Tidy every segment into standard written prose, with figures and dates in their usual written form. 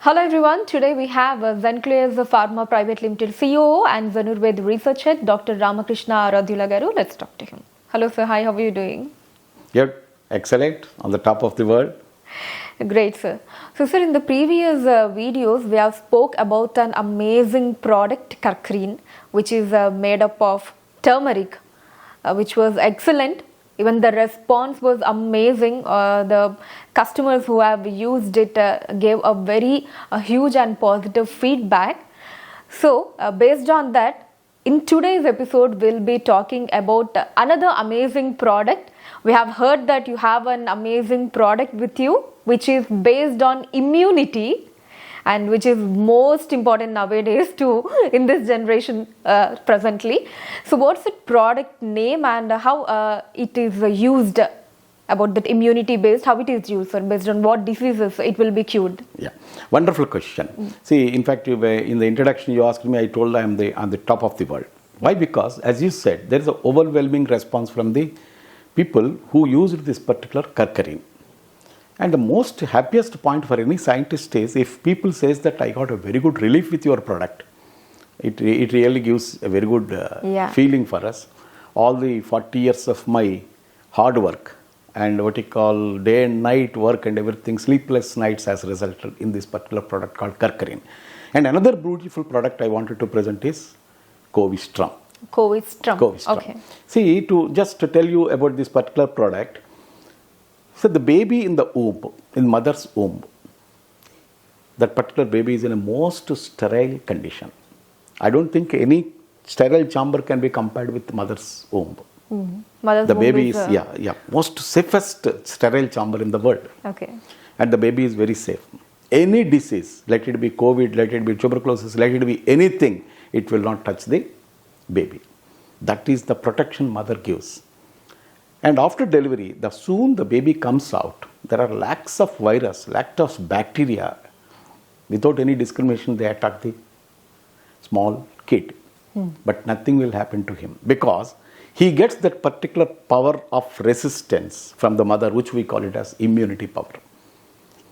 Hello everyone, today we have Zenclear's Pharma Private Limited CEO and Zanurved Research Head, Dr. Ramakrishna Aradhyula garu. Let's talk to him. Hello sir, hi, how are you doing? Good, excellent, on the top of the world. Great sir. So sir, in the previous videos, we have spoke about an amazing product, Karkarin, which is made up of turmeric, which was excellent. Even the response was amazing. The customers who have used it gave a very huge and positive feedback. So, based on that, in today's episode, we'll be talking about another amazing product. We have heard that you have an amazing product with you, which is based on immunity, and which is most important nowadays too in this generation presently. So what's the product name and how it is used, about that immunity based, how it is used, or based on what diseases it will be cured? Yeah, wonderful question. See, in fact, in the introduction you asked me, I told I am on the top of the world. Why? Because as you said, there is an overwhelming response from the people who used this particular Karkarin. And the most happiest point for any scientist is if people says that I got a very good relief with your product. It really gives a very good feeling for us. All the 40 years of my hard work and what you call day and night work and everything, sleepless nights has resulted in this particular product called Karkarin. And another beautiful product I wanted to present is Covistrum. Covistrum. Okay. See, to tell you about this particular product. So the baby in the womb, in mother's womb, that particular baby is in a most sterile condition. I don't think any sterile chamber can be compared with mother's womb. Mother's baby womb is most safest sterile chamber in the world. Okay. And the baby is very safe. Any disease, let it be COVID, let it be tuberculosis, let it be anything, it will not touch the baby. That is the protection mother gives. And after delivery, soon the baby comes out, there are lakhs of virus, lakhs of bacteria. Without any discrimination, they attack the small kid. But nothing will happen to him because he gets that particular power of resistance from the mother, which we call it as immunity power.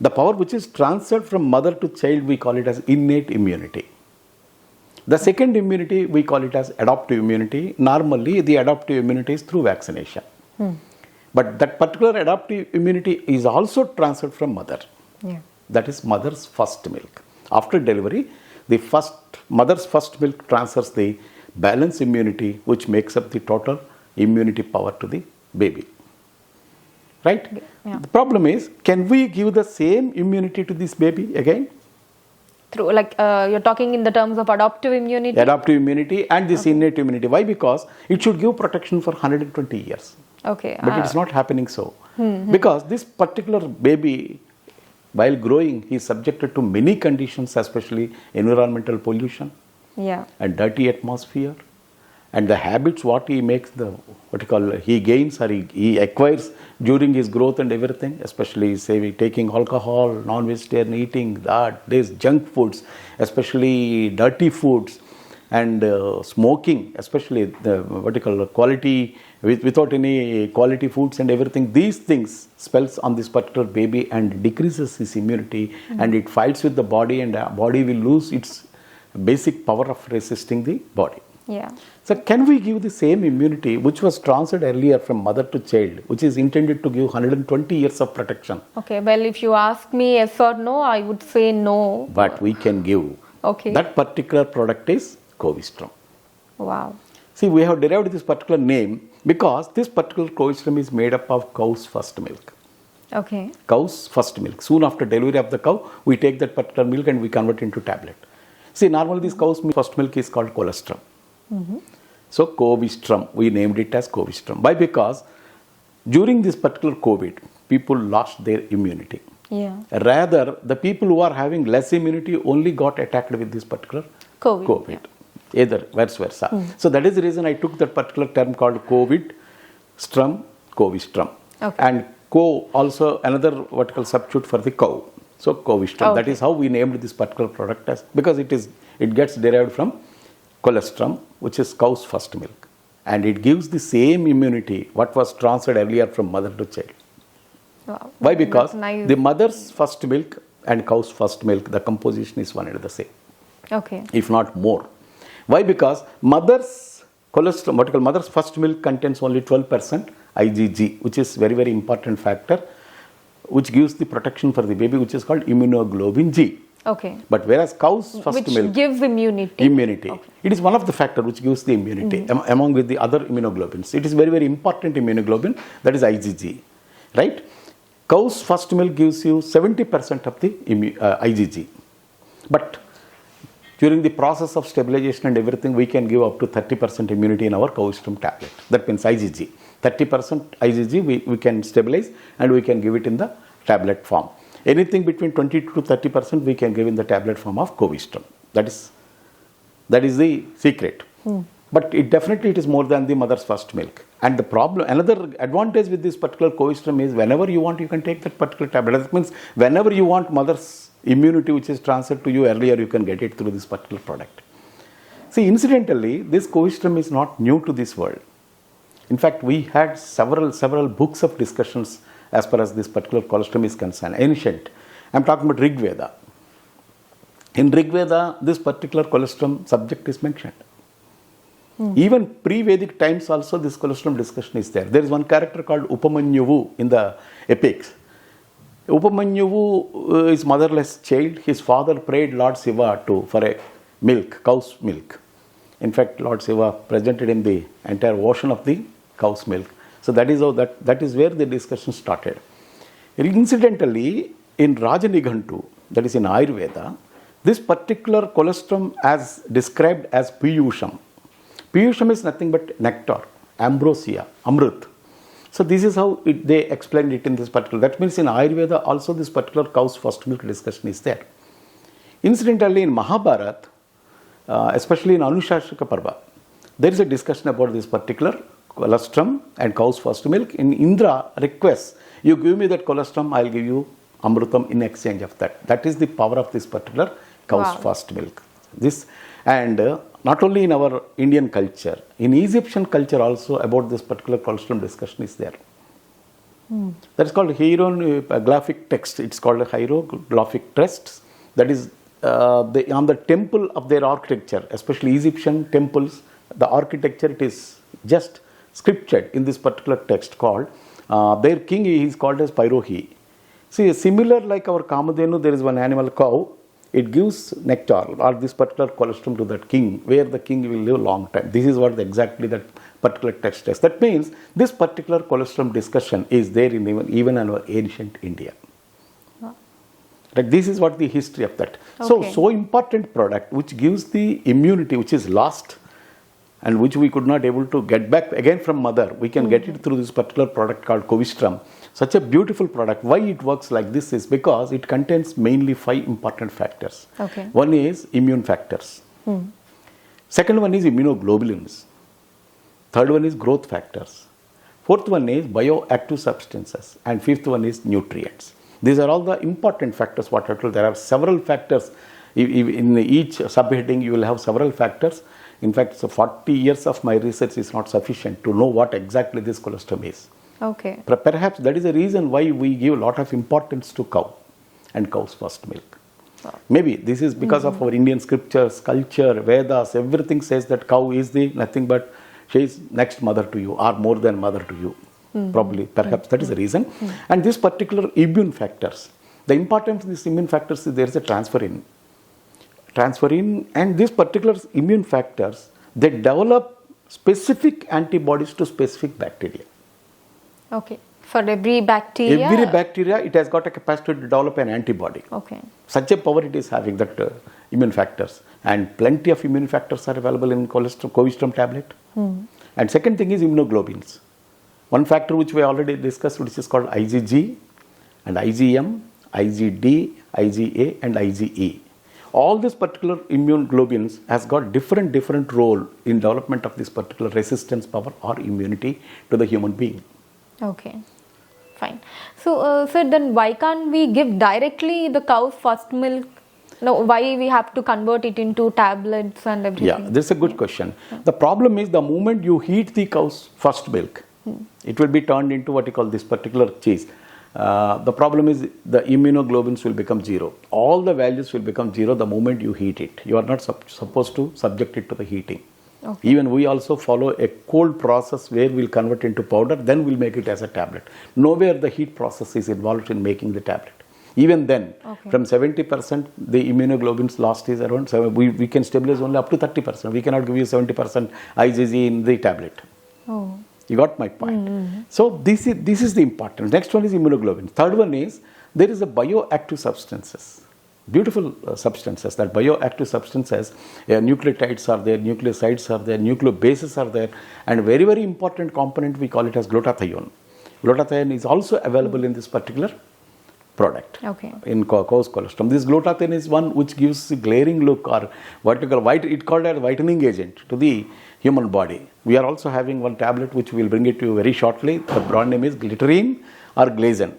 The power which is transferred from mother to child, we call it as innate immunity. The second immunity, we call it as adaptive immunity. Normally, the adaptive immunity is through vaccination. But that particular adaptive immunity is also transferred from mother. That is mother's first milk. After delivery, mother's first milk transfers the balanced immunity, which makes up the total immunity power to the baby. Right? Yeah. The problem is, can we give the same immunity to this baby again? Through, you're talking in the terms of adaptive immunity? Adaptive immunity and this innate immunity. Why? Because it should give protection for 120 years. Okay. But it's not happening so. Because this particular baby, while growing, he is subjected to many conditions, especially environmental pollution and dirty atmosphere. And the habits what he makes, he gains or he acquires during his growth and everything, especially say taking alcohol, non-vegetarian eating, these junk foods, especially dirty foods, and smoking, especially quality, without any quality foods and everything. These things spells on this particular baby and decreases his immunity, and it fights with the body, and the body will lose its basic power of resisting the body. So can we give the same immunity which was transferred earlier from mother to child, which is intended to give 120 years of protection? Okay, well, if you ask me yes or no, I would say no. But we can give. Okay. That particular product is Covistrum. Wow. See, we have derived this particular name because this particular Covistrum is made up of cow's first milk. Okay. Cow's first milk. Soon after delivery of the cow, we take that particular milk and we convert into tablet. See, normally this cow's first milk is called colostrum. So Covistrum, we named it as Covistrum. Why? Because during this particular COVID, people lost their immunity. Rather, the people who are having less immunity only got attacked with this particular COVID. Either vice versa. So that is the reason I took that particular term called Covistrum. Okay. And also another substitute for the cow. So Covistrum. Okay. That is how we named this particular product as, because it gets derived from colostrum, which is cow's first milk, and it gives the same immunity what was transferred earlier from mother to child. Wow. Why? Because nice. the mother's first milk and cow's first milk, the composition is one and the same, Okay. if not more. Why? Because mother's cholesterol, what you call mother's first milk, contains only 12% IgG, which is very, very important factor, which gives the protection for the baby, which is called immunoglobulin G. Okay. But whereas cow's first Which milk gives immunity. immunity, it is one of the factors which gives the immunity among with the other immunoglobulins. It is very, very important immunoglobulin, that is IgG, right? Cow's first milk gives you 70% of the IgG, but during the process of stabilization and everything, we can give up to 30% immunity in our colostrum tablet. That means IgG. 30% IgG we can stabilize, and we can give it in the tablet form. Anything between 20 to 30% we can give in the tablet form of colostrum. That is the secret. But it definitely is more than the mother's first milk. And the problem, another advantage with this particular colostrum is whenever you want, you can take that particular tablet. That means whenever you want mother's immunity which is transferred to you earlier, you can get it through this particular product. See, incidentally, this colostrum is not new to this world. In fact, we had several books of discussions as far as this particular colostrum is concerned, ancient. I am talking about Rig Veda. In Rig Veda, this particular colostrum subject is mentioned. Even pre-Vedic times also this colostrum discussion is there. There is one character called Upamanyuvu in the epics. Upamanyuvu is motherless child. His father prayed Lord Shiva for a milk, cow's milk. In fact, Lord Shiva presented him the entire ocean of the cow's milk. So that is how that is where the discussion started. Incidentally, in Rajanighantu, that is in Ayurveda, this particular colostrum as described as Piyusham. Piyusham is nothing but nectar, ambrosia, amrit. So this is how they explained it in this particular. That means in Ayurveda also this particular cow's first milk discussion is there. Incidentally, in Mahabharata, especially in Anushashika Parva, there is a discussion about this particular colostrum and cow's first milk. In Indra requests, you give me that colostrum, I'll give you amrutam in exchange of that. That is the power of this particular cow's first milk. This and not only in our Indian culture, in Egyptian culture also about this particular colostrum discussion is there. That is called hieroglyphic text. It's called a hieroglyphic text. That is on the temple of their architecture, especially Egyptian temples, the architecture, it is just scriptured in this particular text called, their king is called as Pyrohi. See, similar like our Kamadhenu, there is one animal cow, it gives nectar or this particular colostrum to that king, where the king will live a long time. This is what exactly that particular text is. That means this particular colostrum discussion is there in even in our ancient India. Like this is what the history of that. Okay. So important product which gives the immunity which is lost and which we could not able to get back again from mother. We can get it through this particular product called colostrum. Such a beautiful product. Why it works like this is because it contains mainly 5 important factors. Okay. One is immune factors. Second one is immunoglobulins. Third one is growth factors. Fourth one is bioactive substances. And fifth one is nutrients. These are all the important factors what I told. There are several factors. In each subheading you will have several factors. In fact, so 40 years of my research is not sufficient to know what exactly this colostrum is. Okay. Perhaps that is the reason why we give a lot of importance to cow and cow's first milk. Maybe this is because of our Indian scriptures, culture, Vedas, everything says that cow is the nothing but she is next mother to you or more than mother to you. Probably, perhaps that is the reason. And these particular immune factors, the importance of these immune factors is there is a transferrin. Transferrin and these particular immune factors, they develop specific antibodies to specific bacteria. Okay. For every bacteria? Every bacteria, it has got a capacity to develop an antibody. Okay. Such a power it is having, that immune factors. And plenty of immune factors are available in colostrum tablet. And second thing is immunoglobulins. One factor which we already discussed, which is called IgG and IgM, IgD, IgA and IgE. All these particular immune globulins has got different role in development of this particular resistance power or immunity to the human being. Okay, fine. So, sir, then why can't we give directly the cow's first milk? No, why we have to convert it into tablets and everything? Yeah, this is a good question. The problem is the moment you heat the cow's first milk, it will be turned into what you call this particular cheese. the problem is the immunoglobulins will become zero. All the values will become zero the moment you heat it. You are not supposed to subject it to the heating. Okay. Even we also follow a cold process where we'll convert into powder, then we'll make it as a tablet. Nowhere the heat process is involved in making the tablet. Even then, from 70%, the immunoglobulins lost is around 7. We can stabilize only up to 30%. We cannot give you 70% IgG in the tablet. Oh. You got my point. So this is the important. Next one is immunoglobulin. Third one is there is a bioactive substances. Beautiful substances. That bioactive substances, nucleotides are there, nucleosides are there, nucleobases are there, and very, very important component we call it as glutathione. Glutathione is also available in this particular product. Okay. In cow's colostrum. This glutathione is one which gives a glaring look, or what you call white. It called as whitening agent to the human body. We are also having one tablet which we will bring it to you very shortly. The brand name is Glitterine or Glazen.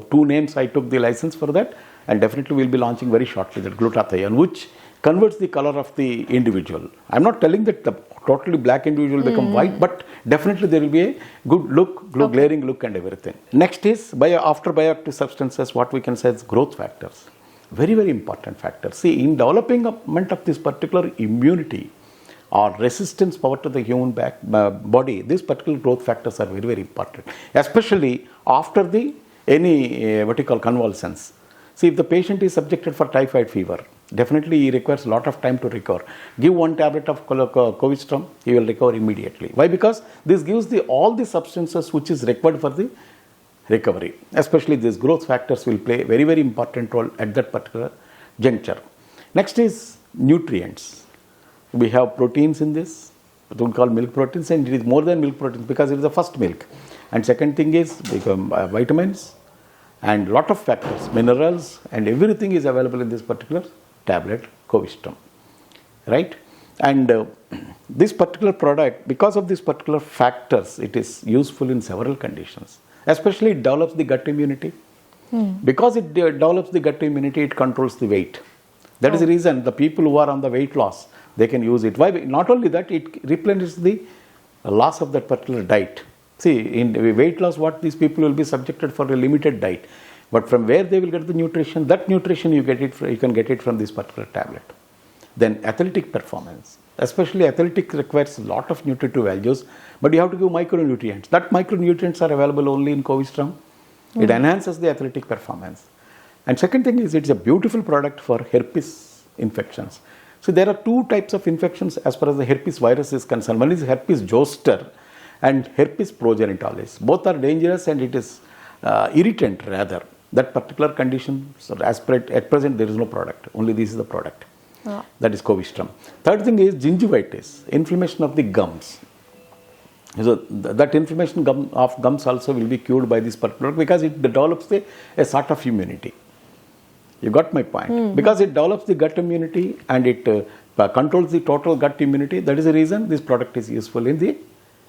Two names I took the license for that, and definitely we will be launching very shortly that glutathione, which converts the color of the individual. I am not telling that the totally black individual will become white, but definitely there will be a good look, glaring look and everything. Next is after bioactive substances, what we can say is growth factors. Very, very important factor. See, in development of this particular immunity or resistance power to the human body, these particular growth factors are very, very important, especially after any convulsions. See, if the patient is subjected for typhoid fever, definitely he requires a lot of time to recover. Give one tablet of Covistrum, he will recover immediately. Why? Because this gives all the substances which is required for the recovery. Especially these growth factors will play a very, very important role at that particular juncture. Next is nutrients. We have proteins in this, what we call milk proteins, and it is more than milk proteins because it is the first milk. And second thing is vitamins and lot of factors, minerals, and everything is available in this particular tablet, Covistrum, right? And this particular product, because of these particular factors, it is useful in several conditions. Especially it develops the gut immunity. Because it develops the gut immunity, it controls the weight. That is the reason the people who are on the weight loss, they can use it. Why? Not only that, it replenishes the loss of that particular diet. See, in weight loss, what these people will be subjected for a limited diet. But from where they will get the nutrition, that nutrition you can get it from this particular tablet. Then athletic performance. Especially athletic requires a lot of nutritive values, but you have to give micronutrients. That micronutrients are available only in Covistrum. It enhances the athletic performance. And second thing is it's a beautiful product for herpes infections. So there are two types of infections as far as the herpes virus is concerned. One is herpes zoster and herpes progenitalis. Both are dangerous and it is irritant rather. That particular condition, so at present there is no product. Only this is the product. That is Covistrum. Third thing is gingivitis, inflammation of the gums. So that inflammation of gums also will be cured by this particular because it develops a sort of immunity. You got my point? Because it develops the gut immunity and it controls the total gut immunity. That is the reason this product is useful in the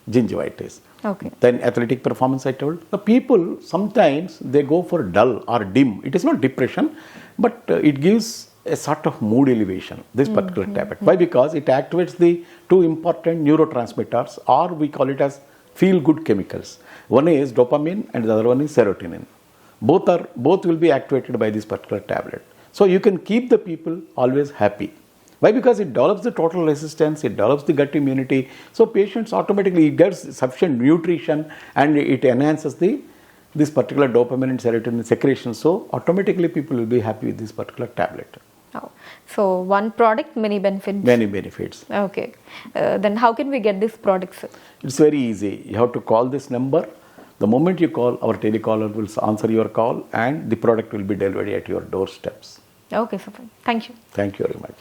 gingivitis. Okay. Then athletic performance I told. The people sometimes they go for dull or dim. It is not depression, but it gives a sort of mood elevation, this particular tablet. Why? Because it activates the two important neurotransmitters, or we call it as feel-good chemicals. One is dopamine and the other one is serotonin. Both will be activated by this particular tablet. So you can keep the people always happy. Why? Because it develops the total resistance, it develops the gut immunity. So patients automatically gets sufficient nutrition and it enhances this particular dopamine and serotonin secretion. So automatically people will be happy with this particular tablet. Oh. So one product, many benefits. Many benefits. Okay. Then how can we get this product, sir? It's very easy. You have to call this number. The moment you call, our telecaller will answer your call and the product will be delivered at your doorsteps. Okay, sir. Thank you. Thank you very much.